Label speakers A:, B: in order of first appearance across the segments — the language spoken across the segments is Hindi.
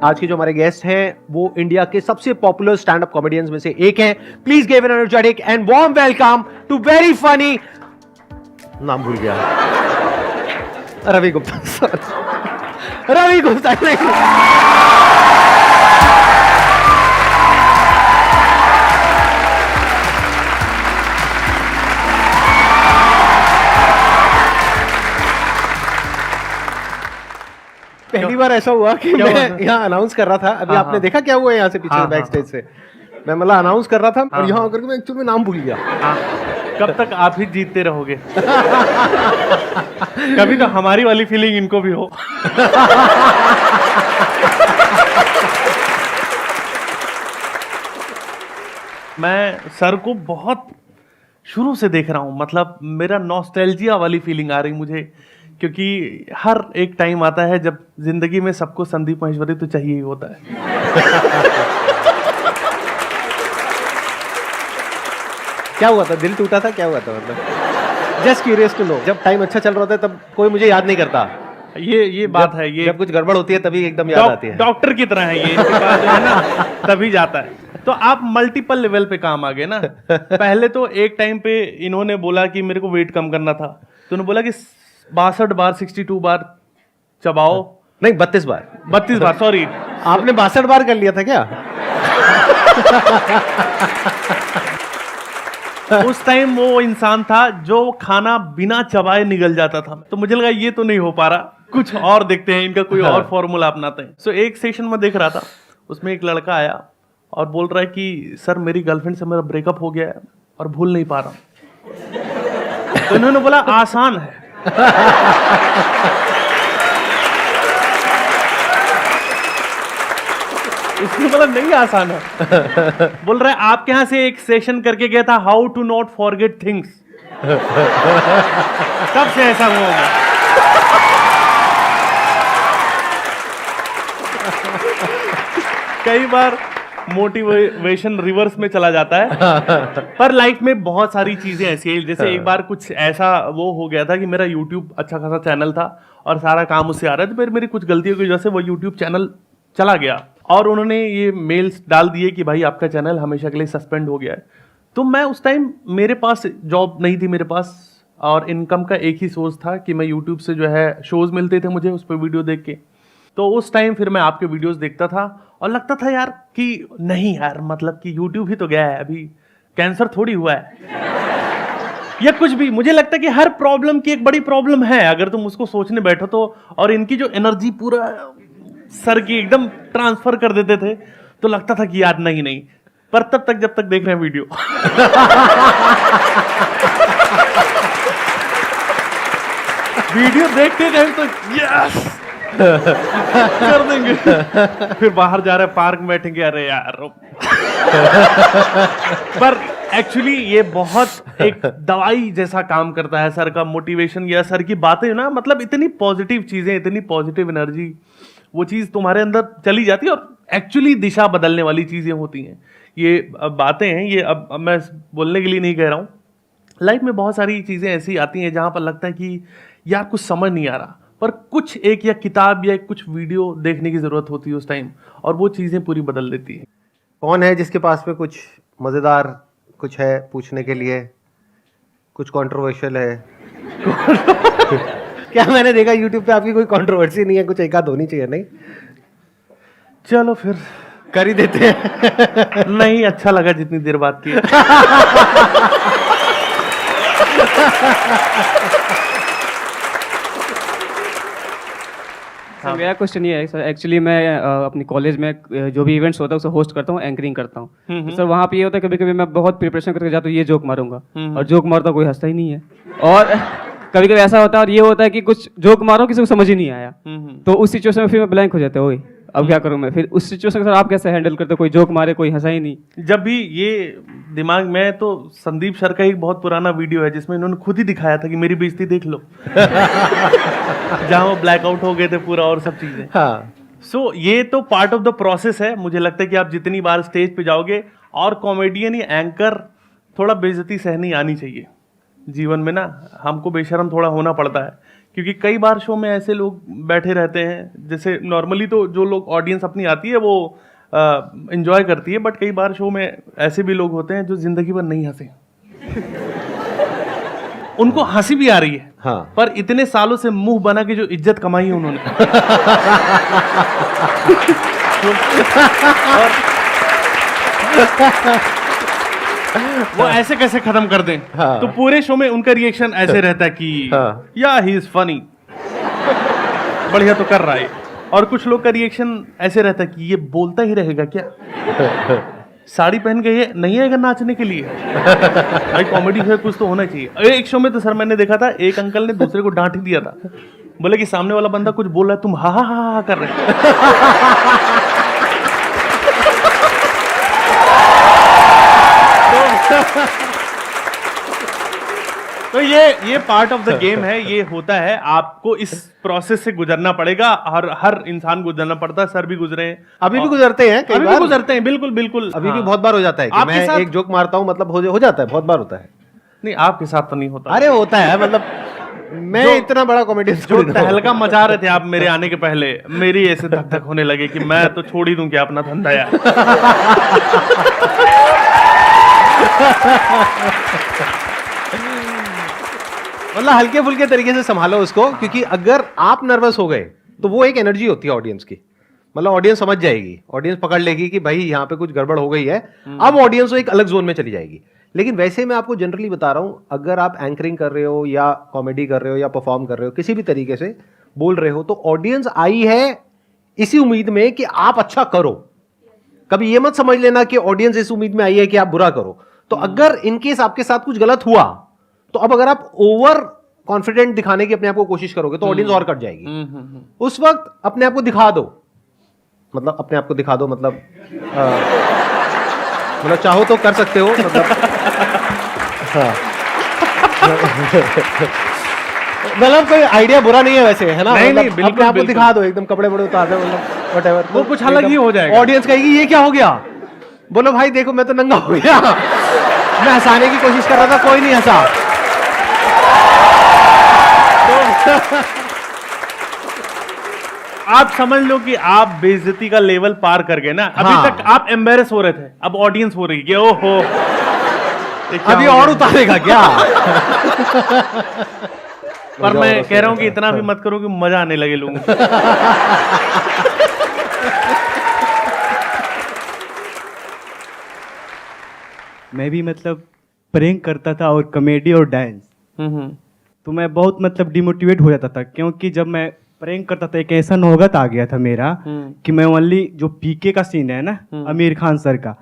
A: आज के जो हमारे गेस्ट हैं वो इंडिया के सबसे पॉपुलर स्टैंड अप कॉमेडियंस में से एक हैं। Please give an energetic and warm welcome to very funny, नाम भूल गया, रवि गुप्ता। रवि गुप्ता। पहली बार ऐसा हुआ कि मैं यहाँ अनाउंस कर रहा था, अभी आपने देखा क्या हुआ यहाँ से पीछे बैक स्टेज से, मैं मतलब अनाउंस कर रहा था और यहाँ आकर के मैं एक्चुअली नाम भूल गया।
B: कब तक आप ही जीतते रहोगे? कभी तो हमारी वाली फीलिंग इनको भी हो। मैं सर को बहुत शुरू से देख रहा हूँ, मतलब मेरा नॉस्टैल्जिया वाली फीलिंग आ रही मुझे, क्योंकि हर एक टाइम आता है जब जिंदगी में सबको संदीप महेश्वरी तो चाहिए ही होता है।
A: क्या हुआ था? दिल टूटा था? क्या हुआ था? मतलब जस्ट क्यूरियस टू नो। जब टाइम अच्छा चल रहा था तब कोई मुझे याद नहीं करता।
B: ये बात है, ये
A: जब कुछ गड़बड़ होती है तभी एकदम याद आती है।
B: डॉक्टर की तरह है ये, इनके पास जो है ना तभी जाता है। तो आप मल्टीपल लेवल पे काम आ गए ना। पहले तो एक टाइम पे इन्होंने बोला कि मेरे को वेट कम करना था, तो उन्होंने बोला कि 62 बार 62 बार चबाओ,
A: नहीं 32 बार
B: 32 बार, सॉरी।
A: आपने 62 बार कर लिया था क्या?
B: उस टाइम वो इंसान था जो खाना बिना चबाए निगल जाता था, तो मुझे लगा ये तो नहीं हो पा रहा, कुछ और देखते हैं, इनका कोई और फॉर्मूला अपनाते हैं। सो एक सेशन में देख रहा था, उसमें एक लड़का आया और बोल रहा है कि सर मेरी गर्लफ्रेंड से मेरा ब्रेकअप हो गया है और भूल नहीं पा रहा। तो इन्होंने बोला आसान है। इसने बोला नहीं आसान है। बोल रहा है आपके यहां से एक सेशन करके गया था, how to not forget things. तब से ऐसा हुआ होगा। कई बार मोटिवेशन रिवर्स में चला जाता है, पर लाइफ में बहुत सारी चीजें ऐसी हैं। जैसे एक बार कुछ ऐसा वो हो गया था कि मेरा यूट्यूब अच्छा खासा चैनल था और सारा काम उससे आ रहा है, तो फिर मेरी कुछ गलतियों की वजह से वो यूट्यूब चैनल चला गया और उन्होंने ये मेल्स डाल दिए कि भाई आपका चैनल हमेशा के लिए सस्पेंड हो गया है। तो मैं उस टाइम, मेरे पास जॉब नहीं थी मेरे पास, और इनकम का एक ही सोर्स था कि मैं यूट्यूब से जो है शोज मिलते थे मुझे उस पर वीडियो देख के। तो उस टाइम फिर मैं आपके वीडियोस देखता था और लगता था यार कि नहीं यार, मतलब कि यूट्यूब ही तो गया है, अभी कैंसर थोड़ी हुआ है या कुछ भी। मुझे लगता है कि हर प्रॉब्लम की एक बड़ी प्रॉब्लम है अगर तुम उसको सोचने बैठो तो। और इनकी जो एनर्जी पूरा सर की एकदम ट्रांसफर कर देते थे, तो लगता था कि यार नहीं। पर तब तक जब तक देख रहे हैं वीडियो वीडियो देखते टाइम तो यस कर देंगे, फिर बाहर जा रहे हैं पार्क में बैठेंगे, अरे यार। पर एक्चुअली ये बहुत एक दवाई जैसा काम करता है सर का मोटिवेशन या सर की बातें ना, मतलब इतनी पॉजिटिव चीजें, इतनी पॉजिटिव एनर्जी, वो चीज तुम्हारे अंदर चली जाती है और एक्चुअली दिशा बदलने वाली चीजें होती हैं। ये बातें हैं, ये अब मैं बोलने के लिए नहीं कह रहा हूँ। लाइफ में बहुत सारी चीजें ऐसी आती हैं जहां पर लगता है कि यार कुछ समझ नहीं आ रहा, पर कुछ एक या किताब या कुछ वीडियो देखने की जरूरत होती है उस टाइम, और वो चीजें पूरी बदल देती है।
A: कौन है जिसके पास में कुछ मजेदार कुछ है पूछने के लिए, कुछ कंट्रोवर्शियल है? क्या मैंने देखा यूट्यूब पे आपकी कोई कंट्रोवर्सी नहीं है, कुछ एक आध होनी चाहिए? नहीं,
B: चलो फिर
A: कर ही देते हैं।
B: नहीं, अच्छा लगा जितनी देर बात की।
C: सर मेरा क्वेश्चन ये है सर, एक्चुअली मैं अपनी कॉलेज में जो भी इवेंट्स होता है उसे होस्ट करता हूँ, एंकरिंग करता हूँ। तो सर वहाँ पे ये होता है कभी कभी मैं बहुत प्रिपरेशन करके जाता हूँ, ये जोक मारूंगा, और जोक मारता कोई हंसता ही नहीं है। और कभी कभी ऐसा होता है और ये होता है कि कुछ जोक मारो किसी को समझ ही नहीं आया, तो उस सिचुएशन में फिर मैं ब्लैंक हो जाता हूँ, अब क्या करूँ मैं? फिर उस सिचुएशन सर आप कैसे हैंडल करते हो? कोई जोक मारे कोई हंसा ही नहीं।
B: जब भी ये दिमाग में, तो संदीप सर का एक बहुत पुराना वीडियो है जिसमें इन्होंने खुद ही दिखाया था कि मेरी बेइज्जती देख लो। जहां वो ब्लैकआउट हो गए थे पूरा और सब चीजें।
A: हाँ,
B: सो ये तो पार्ट ऑफ द प्रोसेस है। मुझे लगता है कि आप जितनी बार स्टेज पे जाओगे, और कॉमेडियन या एंकर थोड़ा बेइज्जती सहनी आनी चाहिए जीवन में ना। हमको बेशर्म थोड़ा होना पड़ता है क्योंकि कई बार शो में ऐसे लोग बैठे रहते हैं, जैसे नॉर्मली तो जो लोग ऑडियंस अपनी आती है वो एंजॉय करती है, बट कई बार शो में ऐसे भी लोग होते हैं जो जिंदगी भर नहीं हंसे। उनको हंसी भी आ रही है,
A: हाँ।
B: पर इतने सालों से मुंह बना के जो इज्जत कमाई है उन्होंने वो ऐसे कैसे खत्म कर दें।
A: हाँ।
B: तो पूरे शो में उनका रिएक्शन ऐसे रहता है कि
A: हाँ।
B: या ही इज फनी, बढ़िया तो कर रहा है। और कुछ लोग का रिएक्शन ऐसे रहता है कि ये बोलता ही रहेगा क्या, साड़ी पहन के ये नहीं आएगा नाचने के लिए। भाई कॉमेडी है, कुछ तो होना चाहिए। एक शो में तो सर मैंने देखा था, एक अंकल ने दूसरे को डांट ही दिया था, बोले कि सामने वाला बंदा कुछ बोल रहा है, तुम हा हा हा हा कर रहे हो। तो ये पार्ट ऑफ द गेम है, ये होता है। आपको इस प्रोसेस से गुजरना पड़ेगा, हर इंसान गुजरना पड़ता है। सर भी गुजरे हैं,
A: अभी भी गुजरते हैं, कई
B: अभी भी
A: बार
B: गुजरते हैं, बिल्कुल बिल्कुल।
A: अभी भी
B: हाँ।
A: बहुत बार हो जाता है कि
B: आपके
A: मैं
B: साथ-
A: एक जोक मारता हूँ, मतलब हो जाता है, बहुत बार होता है।
B: नहीं, आपके साथ तो नहीं होता।
A: अरे होता है, मतलब मैं इतना बड़ा कॉमेडियन
B: जो तहलका मचा रहे थे आप मेरे आने के पहले, मेरी ऐसे धक धक होने लगे कि मैं तो छोड़ ही दूं क्या अपना धंधा यार।
A: मतलब हल्के फुल्के तरीके से संभालो उसको, क्योंकि अगर आप नर्वस हो गए तो वो एक एनर्जी होती है ऑडियंस की, मतलब ऑडियंस समझ जाएगी, ऑडियंस पकड़ लेगी कि भाई यहाँ पे कुछ गड़बड़ हो गई है। अब ऑडियंस एक अलग जोन में चली जाएगी। लेकिन वैसे मैं आपको जनरली बता रहा हूं, अगर आप एंकरिंग कर रहे हो या कॉमेडी कर रहे हो या परफॉर्म कर रहे हो, किसी भी तरीके से बोल रहे हो, तो ऑडियंस आई है इसी उम्मीद में कि आप अच्छा करो। कभी ये मत समझ लेना कि ऑडियंस इस उम्मीद में आई है कि आप बुरा करो। तो अगर इनकेस आपके साथ कुछ गलत हुआ, तो अब अगर आप ओवर कॉन्फिडेंट दिखाने की अपने आप को कोशिश करोगे तो ऑडियंस और कट जाएगी। उस वक्त अपने आप को दिखा दो, मतलब अपने आप को दिखा दो, मतलब चाहो तो कर सकते हो, मतलब हाँ। मतलब कोई आइडिया बुरा नहीं है वैसे, है ना?
B: नहीं,
A: मतलब
B: नहीं, बिल्कुल,
A: अपने आप को
B: बिल्कुल।
A: दिखा दो, एकदम कपड़े बड़े उतार दो, मतलब व्हाटएवर,
B: वो कुछ अलग ही हो जाएगा।
A: ऑडियंस कहेगी ये क्या हो गया, बोलो भाई देखो मैं तो नंगा हो गया, मैं हंसाने की कोशिश कर रहा था, कोई नहीं हंसा।
B: आप समझ लो कि आप बेइज्जती का लेवल पार कर गए ना। अभी
A: हाँ।
B: तक आप एम्बेरस हो रहे थे, अब ऑडियंस हो रही है, ओहो ये क्या
A: अभी
B: हो
A: और
B: गया?
A: उतारेगा क्या?
B: पर मैं कह रहा हूं कि इतना भी मत करो कि मजा आने लगे लोगों को।
D: मैं भी मतलब प्रैंक करता था और कॉमेडी और डांस, तो मैं बहुत मतलब डिमोटिवेट हो जाता था, क्योंकि जब मैं प्रैंक करता था एक ऐसा नौबत आ गया था मेरा कि मैं ओनली जो पीके का सीन है ना आमिर खान सर का,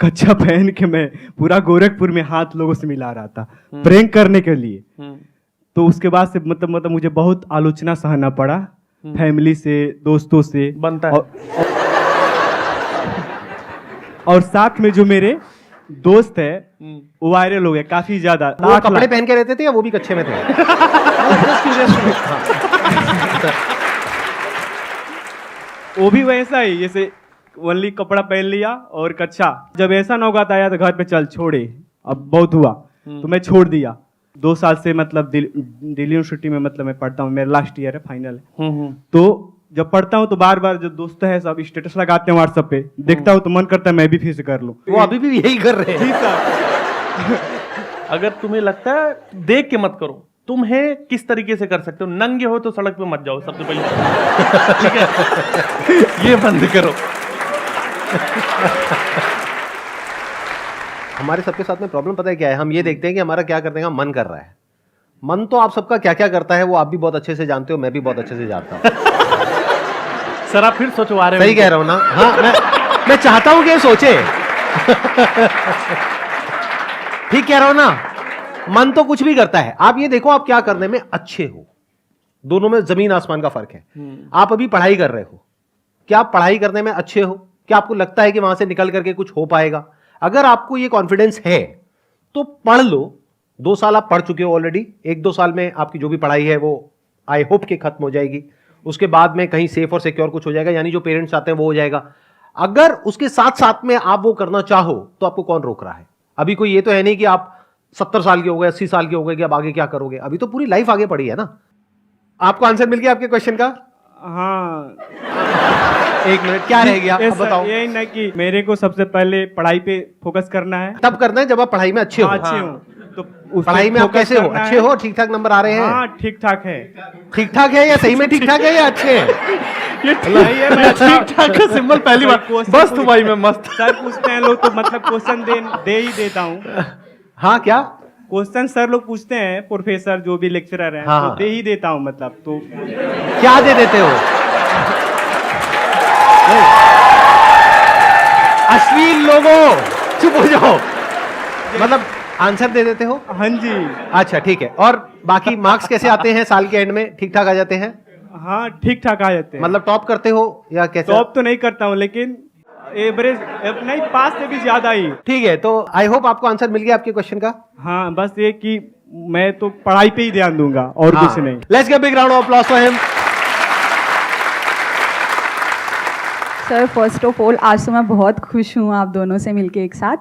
D: कच्चा पहन के मैं पूरा गोरखपुर में हाथ लोगों से मिला रहा था प्रैंक करने के लिए। तो उसके बाद से मतलब मुझे बहुत आलोचना सहना पड़ा, फैमिली से, दोस्तों से
B: बनता है।
D: और साथ में जो मेरे दोस्त है वो वायरल हो गया काफी ज्यादा।
A: वो
D: 8
A: कपड़े
D: लाख
A: पहन के रहते थे या वो भी कच्चे में थे?
D: वो भी वैसा ही, जैसे ओनली कपड़ा पहन लिया और कच्चा। जब ऐसा नौगात आया तो घर पे चल छोड़े, अब बहुत हुआ तो मैं छोड़ दिया। 2 साल से मतलब दिल्ली यूनिवर्सिटी में मतलब मैं पढ़ता हूँ, मेरा लास्ट ईयर है, फाइनल है। तो जब पढ़ता हूँ तो बार बार जो दोस्त है सब स्टेटस लगाते हैं व्हाट्सएप पे, देखता हूँ तो मन करता है मैं भी फिर से कर लूँ।
A: वो अभी भी यही कर रहे हैं।
D: जी सर।
B: अगर तुम्हें लगता है, देख के मत करो, तुम्हें किस तरीके से कर सकते हो। नंगे हो तो सड़क पे मत जाओ सबसे पहले, ठीक है? ये बंद करो।
A: हमारे सबके साथ में प्रॉब्लम पता है क्या है? हम ये देखते हैं कि हमारा क्या करने का मन कर रहा है। मन तो आप सबका क्या क्या करता है वो आप भी बहुत अच्छे से जानते हो, मैं भी बहुत अच्छे से जानता हूँ।
B: सर आप फिर सोचवा रहे हो।
A: सही कह रहा हूँ ना? हाँ, मैं चाहता हूं कि ये सोचे। ठीक कह रहा हूं ना? मन तो कुछ भी करता है। आप ये देखो आप क्या करने में अच्छे हो, दोनों में जमीन आसमान का फर्क है। आप अभी पढ़ाई कर रहे हो, क्या आप पढ़ाई करने में अच्छे हो? क्या आपको लगता है कि वहां से निकल करके कुछ हो पाएगा? अगर आपको ये कॉन्फिडेंस है तो पढ़ लो। 2 साल आप पढ़ चुके हो ऑलरेडी, 1-2 साल में आपकी जो भी पढ़ाई है वो आई होप कि खत्म हो जाएगी। उसके बाद में कहीं सेफ और सिक्योर कुछ हो जाएगा, यानी जो पेरेंट्स चाहते हैं वो हो जाएगा। अगर उसके साथ साथ में आप वो करना चाहो तो आपको कौन रोक रहा है? अभी कोई ये तो है नहीं कि आप 70 साल के हो गए, 80 साल के हो गए कि अब आगे क्या करोगे। अभी तो पूरी लाइफ आगे पड़ी है ना। आपको आंसर मिल गया आपके क्वेश्चन का?
D: हाँ,
A: एक मिनट, क्या रह गया अब बताओ।
D: यही ना कि मेरे को सबसे पहले पढ़ाई पे फोकस करना है।
A: तब करना है जब आप पढ़ाई में अच्छे हो।
D: हाँ, अच्छे हो तो उस पे
A: पढ़ाई में आप
D: focus
A: कैसे हो?
D: करना
A: अच्छे
D: है।
A: हो? ठीक ठाक नंबर आ रहे हैं?
D: हाँ, ठीक ठाक है।
A: ठीक ठाक है या सही में ठीक ठाक है या अच्छे हैं?
B: ये ठीक ठाक का सिंबल पहली बार। बस तू भाई मैं मस्त।
D: सर पूछते हैं लोग तो मतलब क्वेश्चन दे ही देता हूँ।
A: हाँ, क्या
D: क्वेश्चन सर लोग पूछते हैं, प्रोफेसर जो भी लेक्चरर हैं,
A: हाँ।
D: तो दे ही देता हूँ मतलब। तो
A: क्या दे देते हो? अश्लील लोगों, चुप हो जाओ। मतलब आंसर दे देते हो?
D: हाँ जी।
A: अच्छा, ठीक है। और बाकी मार्क्स कैसे आते हैं साल के एंड में? ठीक ठाक आ जाते हैं?
D: हाँ, ठीक ठाक आ जाते हैं।
A: मतलब टॉप करते हो या कैसे?
D: टॉप तो नहीं करता हूँ, लेकिन एवरेज नहीं, पास से भी ज्यादा ही।
A: ठीक है, तो आई होप आपको आंसर मिल गया आपके क्वेश्चन का।
D: हाँ, बस ये कि मैं तो पढ़ाई पे ही ध्यान दूंगा और कुछ नहीं।
A: Let's give big round of applause for him.
E: Sir first of all आज तो मैं बहुत खुश हूँ आप दोनों से मिलके एक साथ।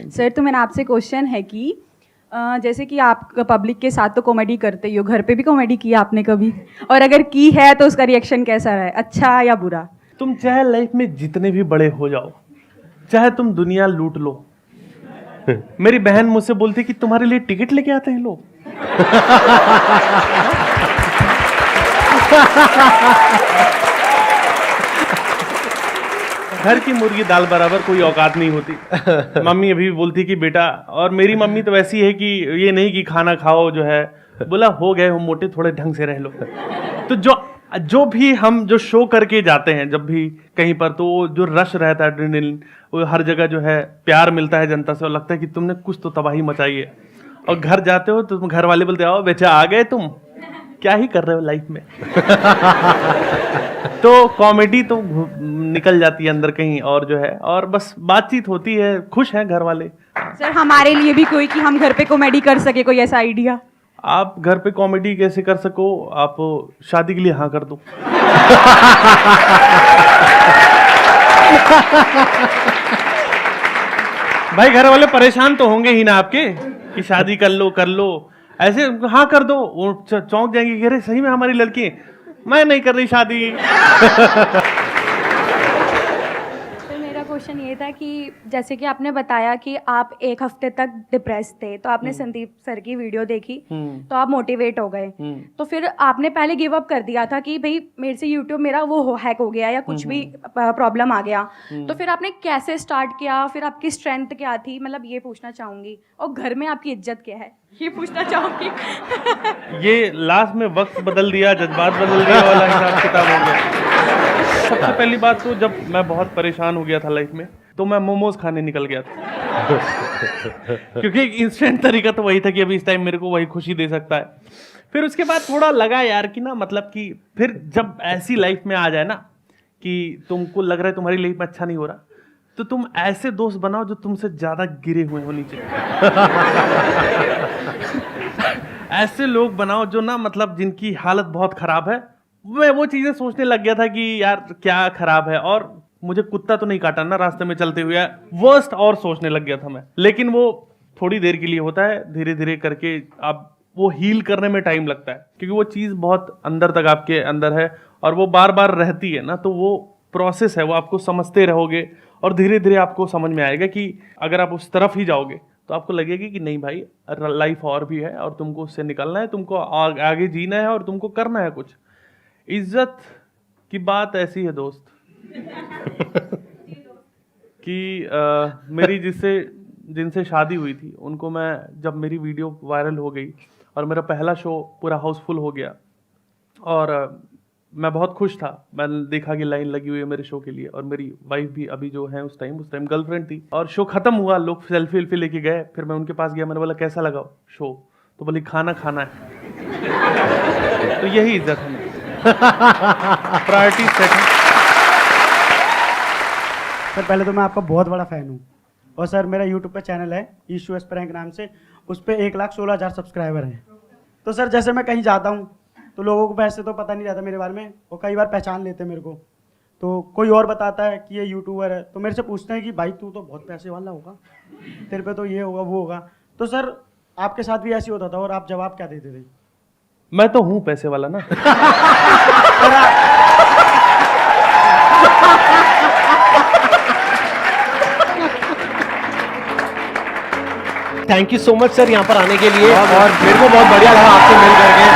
E: सर तो मेरा आपसे क्वेश्चन है कि जैसे कि आप पब्लिक के साथ तो कॉमेडी करते ही हो, घर पे भी कॉमेडी की आपने कभी? और अगर की है तो उसका रिएक्शन कैसा रहा है, अच्छा या बुरा?
B: तुम चाहे लाइफ में जितने भी बड़े हो जाओ, चाहे तुम दुनिया लूट लो, मेरी बहन मुझसे बोलती कि तुम्हारे लिए टिकट लेके आते हैं लोग। घर की मुर्गी दाल बराबर कोई औकात नहीं होती। मम्मी अभी भी बोलती कि बेटा, और मेरी मम्मी तो ऐसी है कि ये नहीं कि खाना खाओ जो है, बोला हो गए हो मोटे, थोड़े ढंग से रह लो। तो जो भी हम जो शो करके जाते हैं जब भी कहीं पर, तो वो जो रश रहता है, एड्रेनलिन, वो हर जगह जो है प्यार मिलता है जनता से, और लगता है कि तुमने कुछ तो तबाही मचाई है। और घर जाते हो तो घर वाले बोलते आओ बेचा आ गए, तुम क्या ही कर रहे हो लाइफ में। तो कॉमेडी तो निकल जाती है अंदर कहीं और जो है, और बस बातचीत होती है, खुश हैं घर वाले।
E: सर हमारे लिए भी कोई कि हम घर पे कॉमेडी कर सके, कोई ऐसा आइडिया?
B: आप घर पे कॉमेडी कैसे कर सको? आप शादी के लिए हाँ कर दो। भाई घर वाले परेशान तो होंगे ही ना आपके कि शादी कर लो ऐसे हाँ कर दो, वो चौंक जाएंगे कि अरे सही में हमारी लड़की है, मैं नहीं कर रही शादी।
F: तो मेरा क्वेश्चन ये था कि जैसे कि आपने बताया कि आप एक हफ्ते तक डिप्रेस थे, तो आपने संदीप सर की वीडियो देखी तो आप मोटिवेट हो गए, तो फिर आपने पहले गिव अप कर दिया था कि भाई मेरे से यूट्यूब मेरा वो हैक हो गया या कुछ भी प्रॉब्लम आ गया, तो फिर आपने कैसे स्टार्ट किया, फिर आपकी स्ट्रेंथ क्या थी, मतलब ये पूछना चाहूंगी। और घर में आपकी इज्जत क्या है, ये पूछना चाहूंगी।
B: ये लास्ट में वक्त बदल दिया, जज्बात बदल दिया वाला हिसाब किताब हो गया। सबसे पहली बात तो जब मैं बहुत परेशान हो गया था लाइफ में, तो मैं मोमोज खाने निकल गया था। क्योंकि एक इंस्टेंट तरीका तो वही था कि अभी इस टाइम मेरे को वही खुशी दे सकता है। फिर उसके बाद थोड़ा लगा यार कि ना, मतलब कि फिर जब ऐसी लाइफ में आ जाए ना कि तुमको लग रहा है तुम्हारी लाइफ में अच्छा नहीं हो रहा, तो तुम ऐसे दोस्त बनाओ जो तुमसे ज्यादा गिरे हुए हो नीचे। ऐसे लोग बनाओ जो ना, मतलब जिनकी हालत बहुत खराब है। मैं वो चीजें सोचने लग गया था कि यार क्या खराब है, और मुझे कुत्ता तो नहीं काटा ना रास्ते में चलते हुए, वर्स्ट और सोचने लग गया था मैं। लेकिन वो थोड़ी देर के लिए होता है, धीरे धीरे करके आप वो हील करने में टाइम लगता है, क्योंकि वो चीज़ बहुत अंदर तक आपके अंदर है और वो बार बार रहती है ना, तो वो प्रोसेस है, वो आपको समझते रहोगे और धीरे धीरे आपको समझ में आएगा कि अगर आप उस तरफ ही जाओगे तो आपको लगेगा कि नहीं भाई, लाइफ और भी है और तुमको उससे निकलना है, तुमको आगे जीना है और तुमको करना है कुछ। इज्जत की बात ऐसी है दोस्त कि मेरी जिनसे शादी हुई थी उनको मैं, जब मेरी वीडियो वायरल हो गई और मेरा पहला शो पूरा हाउसफुल हो गया और मैं बहुत खुश था। मैंने देखा कि लाइन लगी हुई है मेरे शो के लिए, और मेरी वाइफ भी अभी जो है उस टाइम गर्लफ्रेंड थी, और शो खत्म हुआ, लोग सेल्फी वेल्फी लेके गए, फिर मैं उनके पास गया, मैंने बोला कैसा लगा शो, तो बोली खाना खाना है। तो यही इज्जत है, प्रायोरिटी सेट है।
G: सर पहले तो मैं आपका बहुत बड़ा फ़ैन हूँ, और सर मेरा यूट्यूब पे चैनल है ईशू एस प्रैंक नाम से, उस पर 1,16,000 सब्सक्राइबर हैं। तो सर जैसे मैं कहीं जाता हूँ तो लोगों को वैसे तो पता नहीं रहता मेरे बारे में, और कई बार पहचान लेते हैं मेरे को, तो कोई और बताता है कि ये यूट्यूबर है, तो मेरे से पूछते हैं कि भाई तू तो बहुत पैसे वाला होगा, तेरे पे तो ये होगा वो होगा। तो सर आपके साथ भी ऐसे होता था और आप जवाब क्या देते थे?
B: मैं तो हूं पैसे वाला ना।
A: Thank you so much sir यहाँ पर आने के लिए, और मेरे को बहुत बढ़िया लगा आपसे मिल करके।